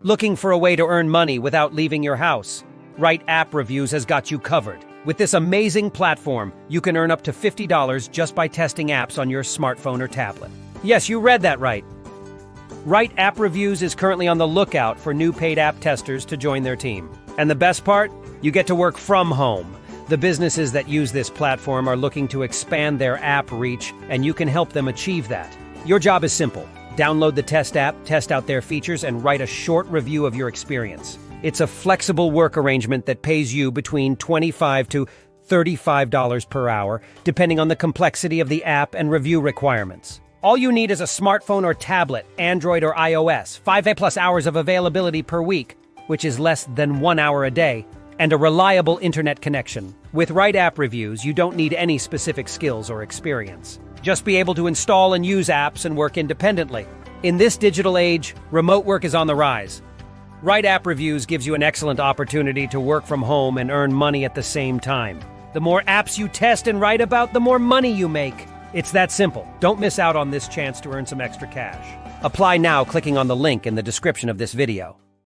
Looking for a way to earn money without leaving your house? Write App Reviews has got you covered. With this amazing platform, you can earn up to $50 just by testing apps on your smartphone or tablet. Yes, you read that right. Write App Reviews is currently on the lookout for new paid app testers to join their team. And the best part? You get to work from home. The businesses that use this platform are looking to expand their app reach, and you can help them achieve that. Your job is simple. Download the Test app, test out their features, and write a short review of your experience. It's a flexible work arrangement that pays you between $25 to $35 per hour, depending on the complexity of the app and review requirements. All you need is a smartphone or tablet, Android or iOS, 5+ hours of availability per week, which is less than 1 hour a day, and a reliable internet connection. With Write App Reviews, you don't need any specific skills or experience. Just be able to install and use apps and work independently. In this digital age, remote work is on the rise. Write App Reviews gives you an excellent opportunity to work from home and earn money at the same time. The more apps you test and write about, the more money you make. It's that simple. Don't miss out on this chance to earn some extra cash. Apply now clicking on the link in the description of this video.